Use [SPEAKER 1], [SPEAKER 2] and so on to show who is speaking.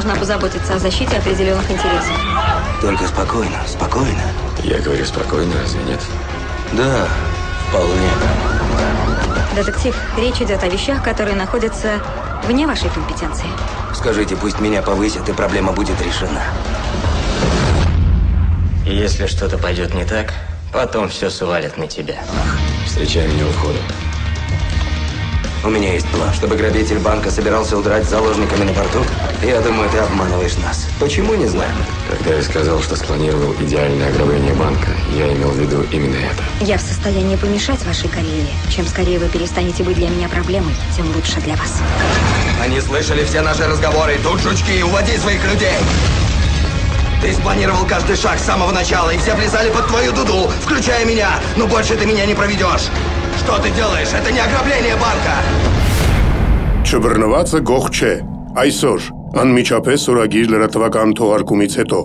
[SPEAKER 1] должна позаботиться о защите определенных интересов.
[SPEAKER 2] Только спокойно, спокойно.
[SPEAKER 3] Я говорю спокойно, разве нет?
[SPEAKER 2] Да, вполне.
[SPEAKER 1] Детектив, речь идет о вещах, которые находятся вне вашей компетенции.
[SPEAKER 2] Скажите, пусть меня повысят, и проблема будет решена.
[SPEAKER 4] И если что-то пойдет не так, потом все свалят на тебя.
[SPEAKER 3] Встречай меня у входа.
[SPEAKER 2] У меня есть план. Чтобы грабитель банка собирался удрать с заложниками на борту, я думаю, ты обманываешь нас. Почему, не знаю.
[SPEAKER 3] Когда я сказал, что спланировал идеальное ограбление банка, я имел в виду именно это.
[SPEAKER 1] Я в состоянии помешать вашей карьере. Чем скорее вы перестанете быть для меня проблемой, тем лучше для вас.
[SPEAKER 2] Они слышали все наши разговоры. Тут жучки, уводи своих людей. Ты спланировал каждый шаг с самого начала, и все плясали под твою дуду, включая меня. Но больше ты меня не проведешь. Что ты делаешь? Это не ограбление банка.
[SPEAKER 5] Չբռնվածը գող չէ։ Այսօր, անմիջապես օրագիր լրատվական թողարկումից հետո